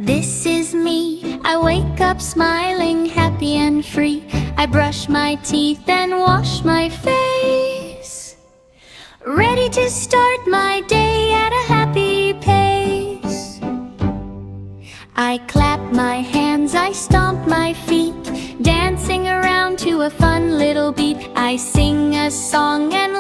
This is me. I wake up smiling, happy and free. I brush my teeth and wash my face, ready to start my day at a happy pace. I clap my hands, I stomp my feet, dancing around to a fun little beat. I sing a song and